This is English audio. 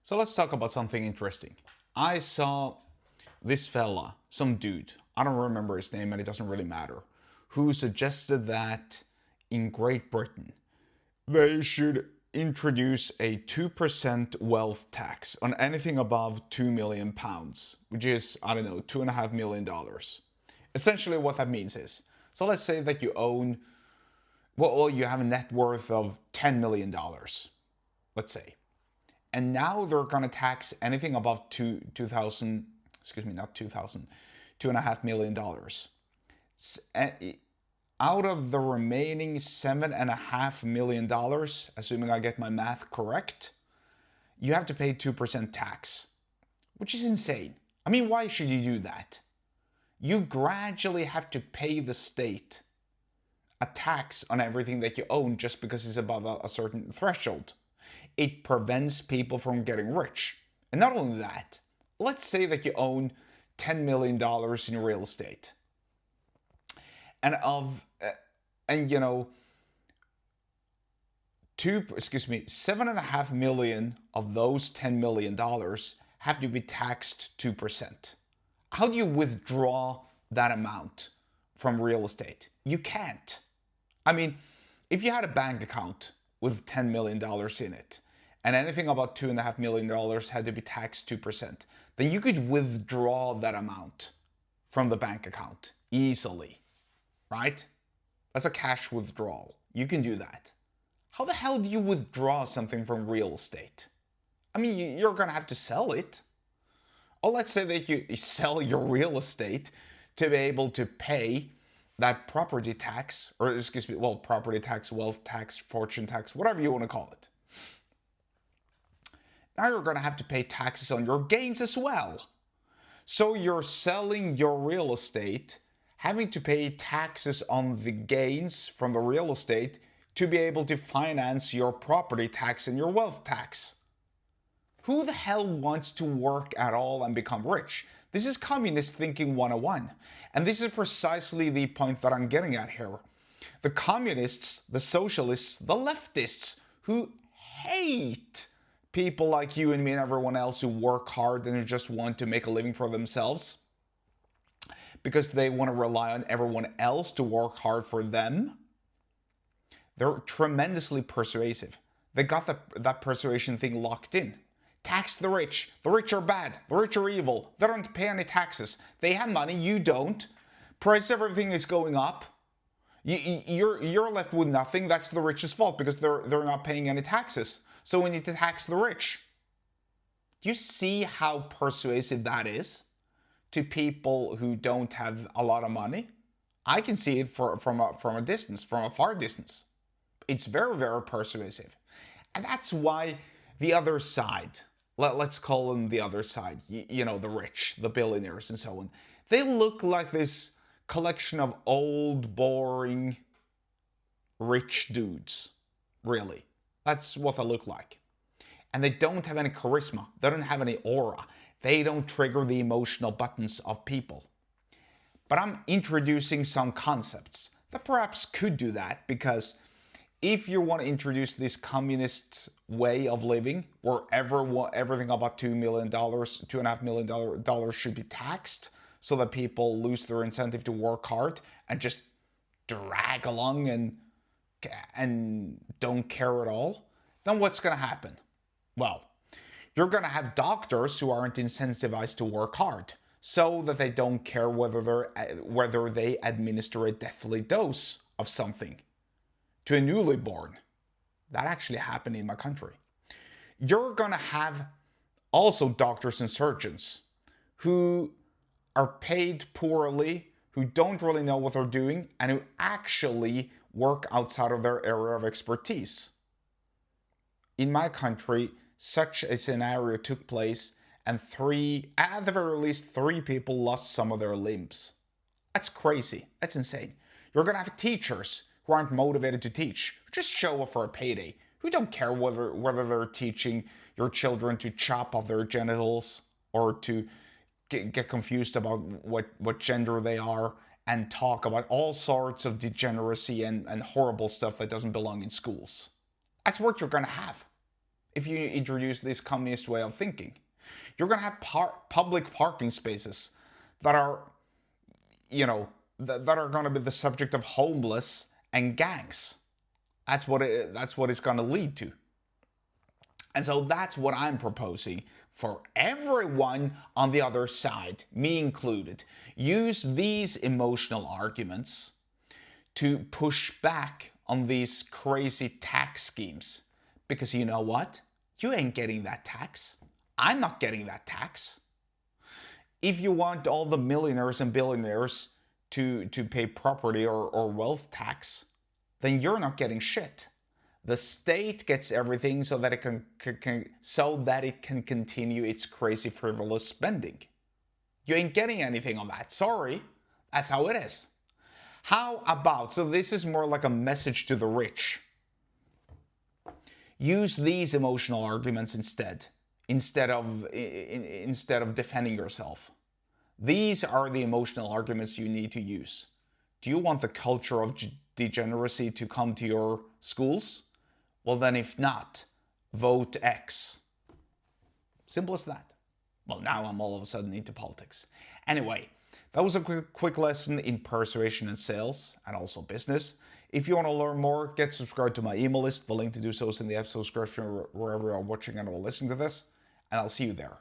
So let's talk about something interesting. I saw this fella, some dude, I don't remember his name and it doesn't really matter, who suggested that in Great Britain they should introduce a 2% wealth tax on anything above £2 million, which is, I don't know, $2.5 million. Essentially what that means is, so let's say that you own, well, you have a net worth of $10 million, let's say. And now they're going to tax anything above $2.5 million. Out of the remaining $7.5 million, assuming I get my math correct, you have to pay 2% tax, which is insane. I mean, why should you do that? You gradually have to pay the state a tax on everything that you own just because it's above a certain threshold. It prevents people from getting rich. And not only that, let's say that you own $10 million in real estate. And $7.5 million of those $10 million have to be taxed 2%. How do you withdraw that amount from real estate? You can't. I mean, if you had a bank account with $10 million in it, and anything about $2.5 million had to be taxed 2%, then you could withdraw that amount from the bank account easily, right? That's a cash withdrawal. You can do that. How the hell do you withdraw something from real estate? I mean, you're going to have to sell it. Or let's say that you sell your real estate to be able to pay that property tax, or property tax, wealth tax, fortune tax, whatever you want to call it. Now you're going to have to pay taxes on your gains as well. So you're selling your real estate, having to pay taxes on the gains from the real estate to be able to finance your property tax and your wealth tax. Who the hell wants to work at all and become rich? This is communist thinking 101. And this is precisely the point that I'm getting at here. The communists, the socialists, the leftists who hate people like you and me and everyone else who work hard and who just want to make a living for themselves because they want to rely on everyone else to work hard for them. They're tremendously persuasive. They got that persuasion thing locked in. Tax the rich. The rich are bad. The rich are evil. They don't pay any taxes. They have money. You don't. Price of everything is going up. You're left with nothing. That's the rich's fault because they're not paying any taxes. So we need to tax the rich. Do you see how persuasive that is to people who don't have a lot of money? I can see it from a distance, from a far distance. It's very, very persuasive. And that's why the other side, let's call them the other side, the rich, the billionaires and so on, they look like this collection of old, boring, rich dudes. Really. That's what they look like. And they don't have any charisma. They don't have any aura. They don't trigger the emotional buttons of people. But I'm introducing some concepts that perhaps could do that, because if you want to introduce this communist way of living where everything about $2.5 million should be taxed so that people lose their incentive to work hard and just drag along and don't care at all, then what's going to happen? Well, you're going to have doctors who aren't incentivized to work hard so that they don't care whether they administer a deathly dose of something to a newly born. That actually happened in my country. You're going to have also doctors and surgeons who are paid poorly, who don't really know what they're doing, and who actually work outside of their area of expertise. In my country, such a scenario took place, and at the very least, 3 people lost some of their limbs. That's crazy. That's insane. You're going to have teachers who aren't motivated to teach, who just show up for a payday, who don't care whether they're teaching your children to chop off their genitals or to get confused about what gender they are and talk about all sorts of degeneracy and horrible stuff that doesn't belong in schools. That's what you're going to have. if you introduce this communist way of thinking. You're going to have public parking spaces that are, that are going to be the subject of homeless and gangs. That's what it's going to lead to. And so that's what I'm proposing for everyone on the other side, me included. Use these emotional arguments to push back on these crazy tax schemes. Because you know what? You ain't getting that tax. I'm not getting that tax. If you want all the millionaires and billionaires to pay property or wealth tax, then you're not getting shit. The state gets everything so that it can continue its crazy frivolous spending. You ain't getting anything on that. Sorry. That's how it is. How about, so this is more like a message to the rich. Use these emotional arguments instead of defending yourself. These are the emotional arguments you need to use. Do you want the culture of degeneracy to come to your schools? Well, then if not, vote X. Simple as that. Well, now I'm all of a sudden into politics. Anyway, that was a quick lesson in persuasion and sales, and also business. If you want to learn more, get subscribed to my email list. The link to do so is in the episode description wherever you're watching and or listening to this, and I'll see you there.